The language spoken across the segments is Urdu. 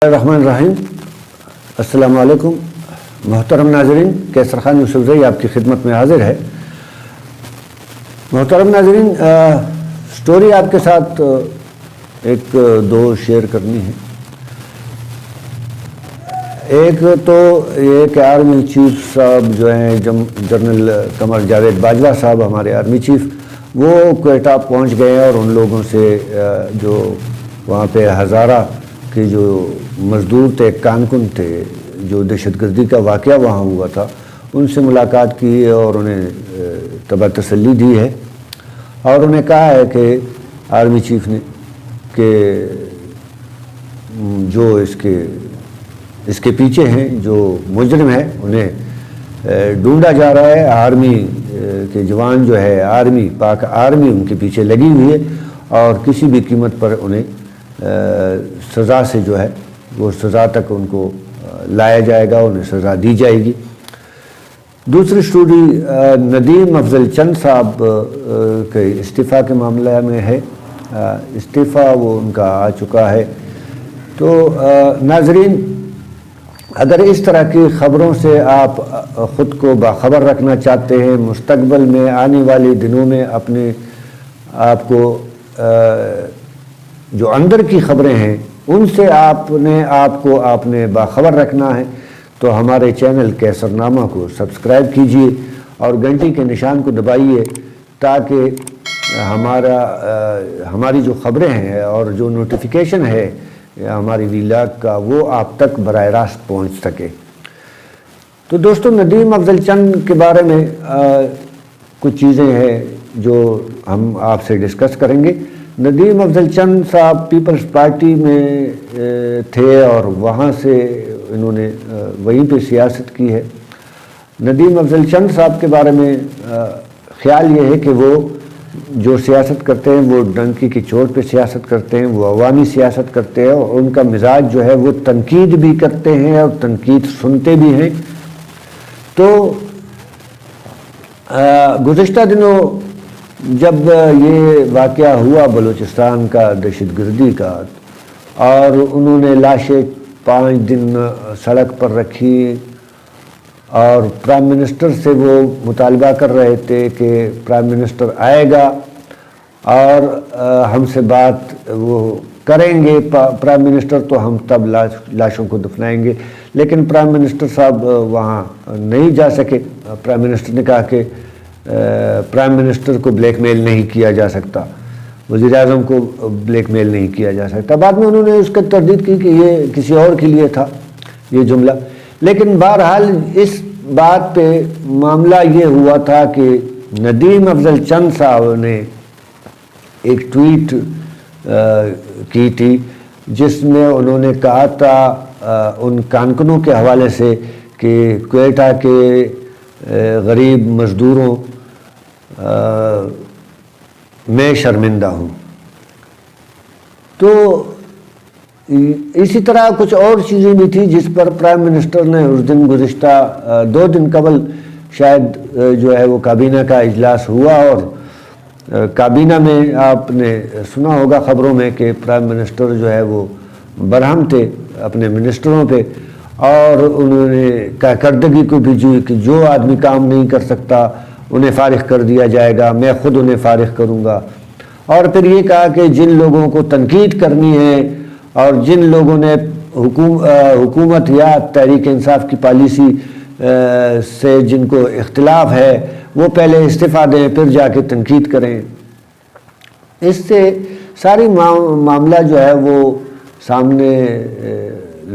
الرحمن الرحیم، السلام علیکم محترم ناظرین، کیسر خان یوسفزئی آپ کی خدمت میں حاضر ہے۔ محترم ناظرین، سٹوری آپ کے ساتھ ایک دو شیئر کرنی ہے۔ ایک تو یہ کہ آرمی چیف صاحب جو ہیں جنرل قمر جاوید باجوہ صاحب، ہمارے آرمی چیف، وہ کوئٹہ پہنچ گئے اور ان لوگوں سے جو وہاں پہ ہزارہ کے جو مزدور تھے، کانکن تھے، جو دہشت گردی کا واقعہ وہاں ہوا تھا، ان سے ملاقات کی اور انہیں تبع تسلی دی ہے، اور انہیں کہا ہے کہ آرمی چیف نے کہ جو اس کے پیچھے ہیں، جو مجرم ہیں، انہیں ڈھونڈا جا رہا ہے۔ آرمی کے جوان جو ہے، پاک آرمی ان کے پیچھے لگی ہوئی ہے، اور کسی بھی قیمت پر انہیں سزا سے جو ہے وہ سزا تک ان کو لایا جائے گا، انہیں سزا دی جائے گی۔ دوسری سٹوری ندیم افضل چند صاحب کے استعفیٰ کے معاملہ میں ہے۔ استعفیٰ وہ ان کا آ چکا ہے۔ تو ناظرین، اگر اس طرح کی خبروں سے آپ خود کو باخبر رکھنا چاہتے ہیں، مستقبل میں آنے والے دنوں میں اپنے آپ کو جو اندر کی خبریں ہیں ان سے آپ نے باخبر رکھنا ہے، تو ہمارے چینل کیسر نامہ کو سبسکرائب کیجئے اور گھنٹی کے نشان کو دبائیے، تاکہ ہماری جو خبریں ہیں اور جو نوٹیفیکیشن ہے ہماری ویلاگ کا، وہ آپ تک براہ راست پہنچ سکے۔ تو دوستو، ندیم افضل چند کے بارے میں کچھ چیزیں ہیں جو ہم آپ سے ڈسکس کریں گے۔ ندیم افضل چند صاحب پیپلز پارٹی میں تھے اور وہاں سے انہوں نے وہیں پہ سیاست کی ہے۔ ندیم افضل چند صاحب کے بارے میں خیال یہ ہے کہ وہ جو سیاست کرتے ہیں وہ ڈنکی کی چوٹ پہ سیاست کرتے ہیں، وہ عوامی سیاست کرتے ہیں، اور ان کا مزاج جو ہے وہ تنقید بھی کرتے ہیں اور تنقید سنتے بھی ہیں۔ تو گزشتہ دنوں جب یہ واقعہ ہوا بلوچستان کا دہشت گردی کا، اور انہوں نے لاشیں 5 دن سڑک پر رکھی، اور پرائم منسٹر سے وہ مطالبہ کر رہے تھے کہ پرائم منسٹر آئے گا اور ہم سے بات وہ کریں گے پرائم منسٹر، تو ہم تب لاشوں کو دفنائیں گے، لیکن پرائم منسٹر صاحب وہاں نہیں جا سکے۔ پرائم منسٹر نے کہا کہ پرائم منسٹر کو بلیک میل نہیں کیا جا سکتا، وزیر اعظم کو بلیک میل نہیں کیا جا سکتا۔ بعد میں انہوں نے اس کی تردید کی کہ یہ کسی اور کے لیے تھا یہ جملہ، لیکن بہرحال اس بات پہ معاملہ یہ ہوا تھا کہ ندیم افضل چند صاحب نے ایک ٹویٹ کی تھی جس میں انہوں نے کہا تھا ان کانکنوں کے حوالے سے کہ کوئٹہ کے غریب مزدوروں میں شرمندہ ہوں۔ تو اسی طرح کچھ اور چیزیں بھی تھیں جس پر پرائم منسٹر نے اس دن گزشتہ 2 دن قبل شاید جو ہے وہ کابینہ کا اجلاس ہوا، اور کابینہ میں آپ نے سنا ہوگا خبروں میں کہ پرائم منسٹر جو ہے وہ برہم تھے اپنے منسٹروں پہ، اور انہوں نے کارکردگی کو بھی کہ جو آدمی کام نہیں کر سکتا انہیں فارغ کر دیا جائے گا، میں خود انہیں فارغ کروں گا۔ اور پھر یہ کہا کہ جن لوگوں کو تنقید کرنی ہے اور جن لوگوں نے حکومت یا تحریک انصاف کی پالیسی سے جن کو اختلاف ہے، وہ پہلے استعفیٰ دیں، پھر جا کے تنقید کریں۔ اس سے ساری معاملہ جو ہے وہ سامنے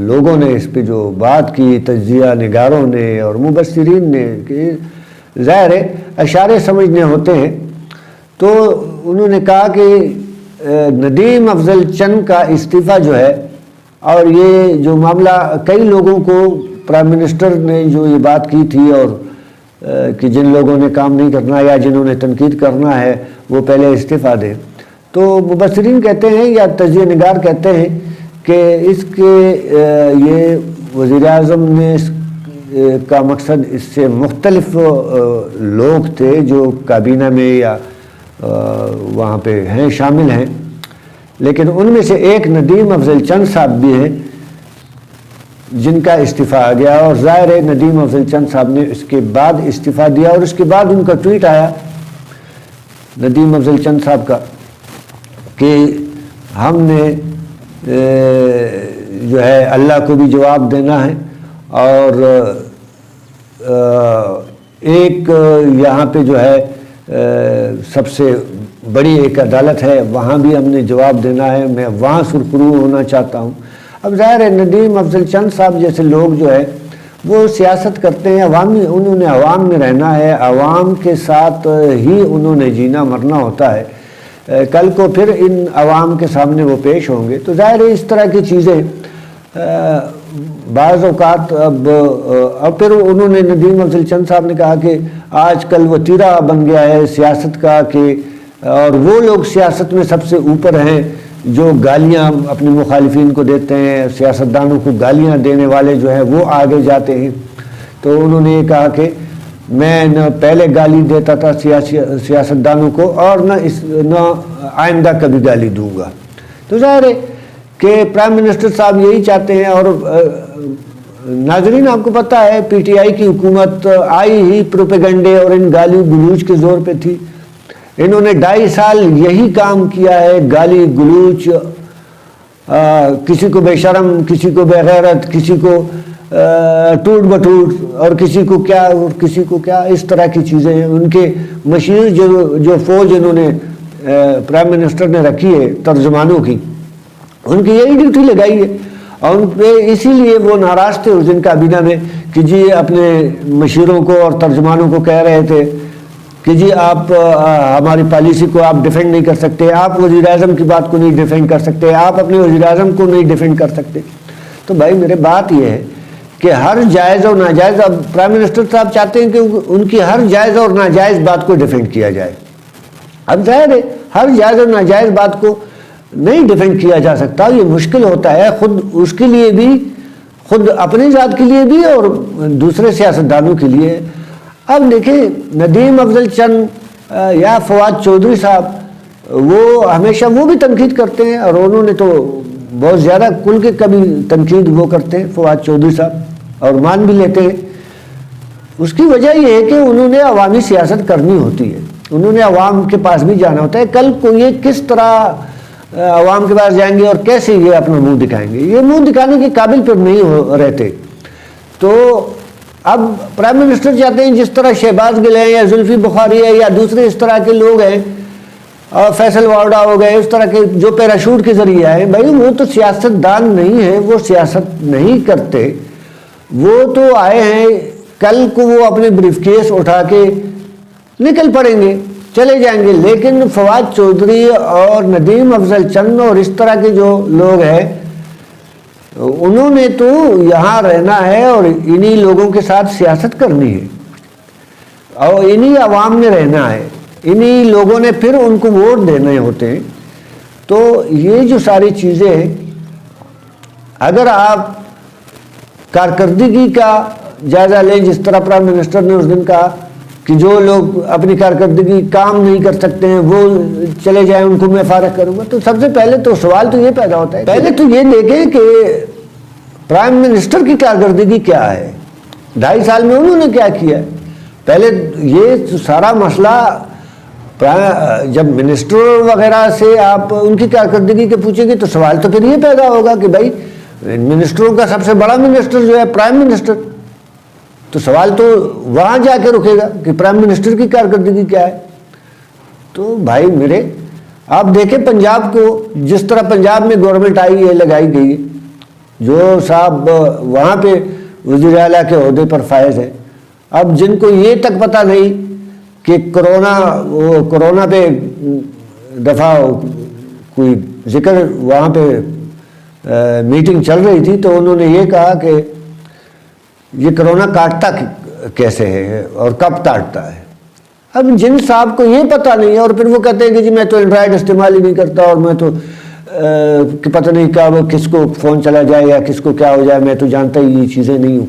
لوگوں نے اس پہ جو بات کی، تجزیہ نگاروں نے اور مبصرین نے، کہ ظاہر ہے اشارے سمجھنے ہوتے ہیں، تو انہوں نے کہا کہ ندیم افضل چند کا استعفیٰ جو ہے، اور یہ جو معاملہ کئی لوگوں کو پرائم منسٹر نے جو یہ بات کی تھی، اور کہ جن لوگوں نے کام نہیں کرنا یا جنہوں نے تنقید کرنا ہے وہ پہلے استعفیٰ دیں، تو مبصرین کہتے ہیں یا تجزیہ نگار کہتے ہیں کہ اس کے یہ وزیر اعظم نے کا مقصد اس سے مختلف لوگ تھے جو کابینہ میں یا وہاں پہ ہیں، شامل ہیں، لیکن ان میں سے ایک ندیم افضل چند صاحب بھی ہیں جن کا استعفیٰ آ گیا، اور ظاہر ہے ندیم افضل چند صاحب نے اس کے بعد استعفیٰ دیا، اور اس کے بعد ان کا ٹویٹ آیا ندیم افضل چند صاحب کا کہ ہم نے جو ہے اللہ کو بھی جواب دینا ہے، اور ایک یہاں پہ جو ہے سب سے بڑی ایک عدالت ہے، وہاں بھی ہم نے جواب دینا ہے، میں وہاں سرخرو ہونا چاہتا ہوں۔ اب ظاہر ہے ندیم افضل چند صاحب جیسے لوگ جو ہے وہ سیاست کرتے ہیں، عوامی، انہوں نے عوام میں رہنا ہے، عوام کے ساتھ ہی انہوں نے جینا مرنا ہوتا ہے، کل کو پھر ان عوام کے سامنے وہ پیش ہوں گے، تو ظاہر ہے اس طرح کی چیزیں بعض اوقات اب پھر انہوں نے ندیم افضل چند صاحب نے کہا کہ آج کل وتیرہ بن گیا ہے سیاست کا، کہ اور وہ لوگ سیاست میں سب سے اوپر ہیں جو گالیاں اپنے مخالفین کو دیتے ہیں، سیاستدانوں کو گالیاں دینے والے جو ہیں وہ آگے جاتے ہیں۔ تو انہوں نے یہ کہا کہ میں نہ پہلے گالی دیتا تھا سیاستدانوں کو، اور نہ آئندہ کبھی گالی دوں گا۔ تو ظاہر ہے کہ پرائم منسٹر صاحب یہی چاہتے ہیں، اور ناظرین آپ کو پتہ ہے پی ٹی آئی کی حکومت آئی ہی پروپیگنڈے اور ان گالی گلوچ کے زور پہ تھی، انہوں نے 2.5 سال یہی کام کیا ہے، گالی گلوچ، کسی کو بے شرم، کسی کو بے غیرت، کسی کو ٹوٹ بٹوٹ، اور کسی کو کیا اور کسی کو کیا، اس طرح کی چیزیں ہیں۔ ان کے مشیر جو فوج انہوں نے پرائم منسٹر نے رکھی ہے ترجمانوں کی، ان کی یہی ڈیوٹی لگائی ہے، اور ان پہ اسی لیے وہ ناراض تھے اس دن کابینہ میں کہ جی اپنے مشیروں کو اور ترجمانوں کو کہہ رہے تھے کہ جی آپ ہماری پالیسی کو آپ ڈیفینڈ نہیں کر سکتے، آپ وزیر اعظم کی بات کو نہیں ڈیفینڈ کر سکتے، آپ اپنے وزیر اعظم کو نہیں ڈیفینڈ کر سکتے۔ تو بھائی میرے بات یہ ہے کہ ہر جائز اور ناجائز، اب پرائم منسٹر صاحب چاہتے ہیں کہ ان کی ہر جائز اور ناجائز بات کو ڈیفینڈ کیا جائے۔ اب ظاہر ہے ہر جائز اور ناجائز بات کو نہیں ڈیفینڈ کیا جا سکتا، یہ مشکل ہوتا ہے، خود اس کے لیے بھی، خود اپنی ذات کے لیے بھی اور دوسرے سیاستدانوں کے لیے۔ اب دیکھیں ندیم افضل چند یا فواد چودھری صاحب، وہ ہمیشہ وہ بھی تنقید کرتے ہیں، اور انہوں نے تو بہت زیادہ کل کے کبھی تنقید وہ کرتے ہیں فواد چودھری صاحب، اور مان بھی لیتے ہیں۔ اس کی وجہ یہ ہے کہ انہوں نے عوامی سیاست کرنی ہوتی ہے، انہوں نے عوام کے پاس بھی جانا ہوتا ہے، کل کو یہ کس طرح عوام کے پاس جائیں گے اور کیسے یہ اپنا منہ دکھائیں گے، یہ منہ دکھانے کے قابل پھر نہیں رہتے۔ تو اب پرائم منسٹر چاہتے ہیں جس طرح شہباز گل ہیں یا زلفی بخاری ہے یا دوسرے اس طرح کے لوگ ہیں، اور فیصل وارڈا ہو گئے، اس طرح کے جو پیراشوٹ کے ذریعے آئے، بھائی وہ تو سیاست دان نہیں ہے، وہ سیاست نہیں کرتے، وہ تو آئے ہیں کل کو وہ اپنے بریف کیس اٹھا کے نکل پڑیں گے، چلے جائیں گے۔ لیکن فواد چودھری اور ندیم افضل چند اور اس طرح کے جو لوگ ہیں، انہوں نے تو یہاں رہنا ہے اور انہی لوگوں کے ساتھ سیاست کرنی ہے، اور انہی عوام میں رہنا ہے، انہی لوگوں نے پھر ان کو ووٹ دینے ہوتے ہیں۔ تو یہ جو ساری چیزیں ہیں، اگر آپ کارکردگی کا جائزہ لیں، جس طرح پرائم منسٹر نے اس دن کہا کہ جو لوگ اپنی کارکردگی کام نہیں کر سکتے ہیں وہ چلے جائیں، ان کو میں فارغ کروں گا، تو سب سے پہلے تو سوال تو یہ پیدا ہوتا ہے، پہلے تو یہ دیکھیں کہ پرائم منسٹر کی کارکردگی کیا ہے، 2.5 سال میں انہوں نے کیا کیا ہے۔ پہلے یہ سارا مسئلہ جب منسٹر وغیرہ سے آپ ان کی کارکردگی کے پوچھیں گے تو سوال تو پھر یہ پیدا ہوگا کہ بھائی منسٹروں کا سب سے بڑا منسٹر جو ہے پرائم منسٹر، تو سوال تو وہاں جا کے رکے گا کہ پرائم منسٹر کی کارکردگی کیا ہے۔ تو بھائی میرے آپ دیکھیں پنجاب کو، جس طرح پنجاب میں گورنمنٹ آئی ہے، لگائی گئی ہے، جو صاحب وہاں پہ وزیر اعلیٰ کے عہدے پر فائز ہیں، اب جن کو یہ تک پتہ نہیں کہ کرونا پہ دفعہ کوئی ذکر وہاں پہ میٹنگ چل رہی تھی، تو انہوں نے یہ کہا کہ یہ کرونا کاٹتا کیسے ہے اور کب کاٹتا ہے۔ اب جن صاحب کو یہ پتہ نہیں ہے اور پھر وہ کہتے ہیں کہ جی میں تو اینڈرائڈ استعمال ہی نہیں کرتا، اور میں تو پتہ نہیں کب کس کو فون چلا جائے یا کس کو کیا ہو جائے، میں تو جانتا ہی یہ چیزیں نہیں ہوں۔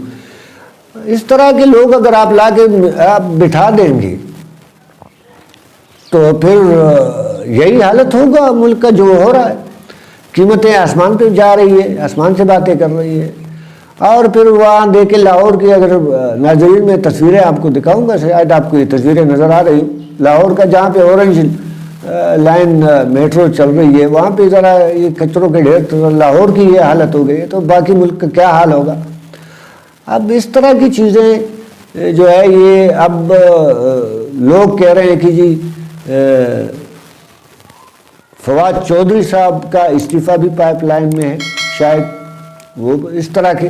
اس طرح کے لوگ اگر آپ لا کے آپ بٹھا دیں گے تو پھر یہی حالت ہوگا ملک کا جو ہو رہا ہے، قیمتیں آسمان پہ جا رہی ہے، آسمان سے باتیں کر رہی ہے، اور پھر وہاں دیکھے لاہور کی، اگر ناظرین میں تصویریں آپ کو دکھاؤں گا، شاید آپ کو یہ تصویریں نظر آ رہی ہوں، لاہور کا جہاں پہ اورنج لائن میٹرو چل رہی ہے، وہاں پہ ذرا یہ کچروں کے ڈھیر، تو لاہور کی یہ حالت ہو گئی ہے، تو باقی ملک کا کیا حال ہوگا؟ اب اس طرح کی چیزیں جو ہے یہ اب لوگ کہہ رہے ہیں کہ جی فواد چودھری صاحب کا استعفیٰ بھی پائپ لائن میں ہے، شاید وہ اس طرح کے،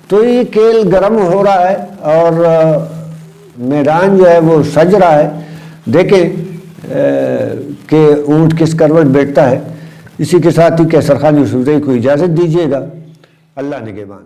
تو یہ کھیل گرم ہو رہا ہے اور میدان جو ہے وہ سج رہا ہے۔ دیکھیں کہ اونٹ کس کروٹ بیٹھتا ہے۔ اسی کے ساتھ ہی کیسر خان یوسف زئی کو اجازت دیجیے گا، اللہ نگہبان۔